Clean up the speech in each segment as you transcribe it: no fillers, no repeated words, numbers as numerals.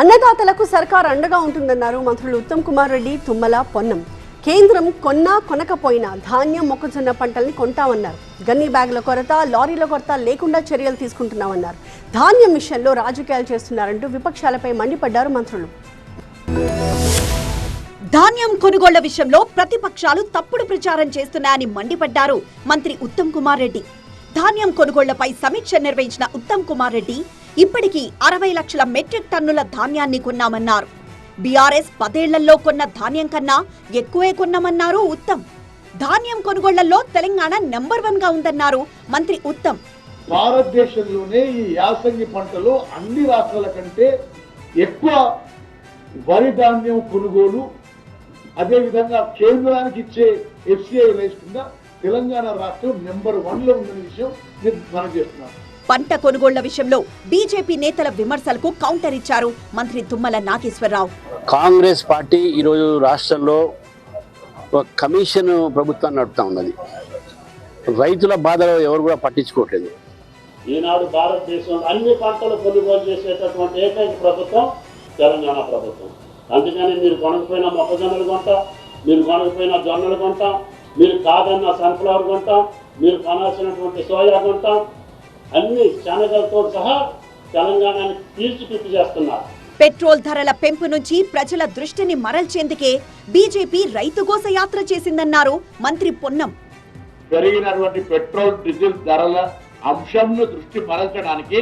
అన్నదాతలకు సర్కార్ అండగా ఉంటుందన్నారు మంత్రులు ఉత్తమ్ కుమార్ రెడ్డి, తుమ్మల, పొన్నం. కేంద్రం కొన్నా కొనకపోయినా ధాన్యం, మొక్కజొన్న పంటల్ని కొంటామన్నారు. గన్నీ బ్యాగుల కొరత, లారీల కొరత లేకుండా చర్యలు తీసుకుంటున్నామన్నారు. ధాన్యం విషయంలో రాజకీయాలు చేస్తున్నారంటూ విపక్షాలపై మండిపడ్డారు మంత్రులు. ధాన్యం కొనుగోళ్ల విషయంలో ప్రతిపక్షాలు తప్పుడు ప్రచారం చేస్తున్నాయని మండిపడ్డారు మంత్రి ఉత్తమ్ కుమార్ రెడ్డి. ధాన్యం కొనుగోళ్లపై సమీక్ష నిర్వహించిన ఉత్తమ్ కుమార్ రెడ్డి ఇప్పటికీ 60 లక్షల మెట్రిక్ టన్నుల ధాన్యాన్ని కొన్నామన్నారు. బీఆర్ఎస్ 10 ఏళ్లలో కొన్న ధాన్యం కన్నా ఎక్కువే కొన్నామన్నారు ఉత్తమ్. ధాన్యం కొనుగోళ్లలో తెలంగాణ నెంబర్ 1 గా ఉందన్నారు మంత్రి ఉత్తమ్. భారతదేశంలోనే ఈ యాసంగి పంటలో అన్ని రాష్ట్రాల కంటే ఎక్కువ వరి ధాన్యం కొనుగోలు, అదేవిధంగా కేంద్రానికి ఇచ్చే ఎఫ్సిఐ రైస్ కింద తెలంగాణ రాష్ట్రం నెంబర్ 1 లో ఉందనే విషయం మనం చేస్తున్నాం. పంట కొనుగోళ్ల విషయంలో బీజేపీ నేతల విమర్శలకు కౌంటర్ ఇచ్చారు మంత్రి తుమ్మల నాగేశ్వరరావు. కాంగ్రెస్ పార్టీ ఈరోజు రాష్ట్రంలో ఒక కమిషన్ ప్రభుత్వాన్ని నడుపుతా ఉన్నది. రైతుల బాధలు ఎవరు కూడా పట్టించుకోవట్లేదు. ఈనాడు భారతదేశంలో అన్ని పంటలు కొనుగోలు చేసేటటువంటి ఏకైక ప్రభుత్వం తెలంగాణ ప్రభుత్వం. అందుకని మీరు కొనకపోయిన మొక్కజొన్నలు కొంటాం, మీరు కొనకపోయిన జొన్నలు కొంటాం, మీరు కాదన్న సన్ఫ్లవర్ కొంటాం, మీరు కొనాల్సినటువంటి సోయా కొంటాం, అన్ని శనగలతో సహా తెలంగాణని తీర్చిపిప్పి చేస్తున్నారు. పెట్రోల్ ధరల పెంపు నుంచి ప్రజల దృష్టిని మరల్చేందుకే బీజేపీ రైతుగోస యాత్ర చేసిందన్నారు మంత్రి పొన్నం. పెరిగినటువంటి పెట్రోల్, డీజిల్ ధరల అంశంను దృష్టి మరల్చడానికి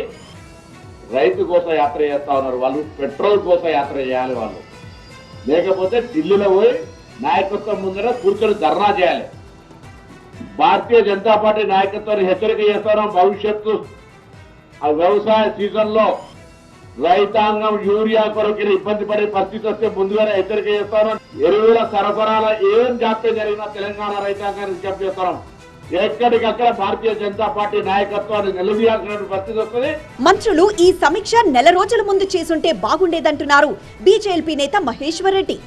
రైతు కోస యాత్ర చేస్తా ఉన్నారు. వాళ్ళు పెట్రోల్ కోస యాత్ర చేయాలి. వాళ్ళు లేకపోతే ఢిల్లీలో పోయి నాయకత్వం ముందర కూర్చొని ధర్నా చేయాలి. భారతీయ జనతా పార్టీ నాయకత్వాన్ని హెచ్చరిక చేస్తాను. భవిష్యత్తు ఆ వ్యవసాయ సీజన్ లో రైతాంగం యూరియా కొరకు ఇబ్బంది పడే పరిస్థితి వస్తే ముందుగానే హెచ్చరిక చేస్తాను. ఎరువుల సరఫరాల ఏం జాప్యం జరిగినా తెలంగాణ రైతాంగాన్ని విజ్ఞప్తి చేస్తాను. ఎక్కడికక్కడ భారతీయ జనతా పార్టీ నాయకత్వాన్ని నిలదీయాల్సిన పరిస్థితి వస్తుంది. మంత్రులు ఈ సమీక్ష నెల రోజుల ముందు చేసుంటే బాగుండేదంటున్నారు బీజేపీ నేత మహేశ్వర్ రెడ్డి.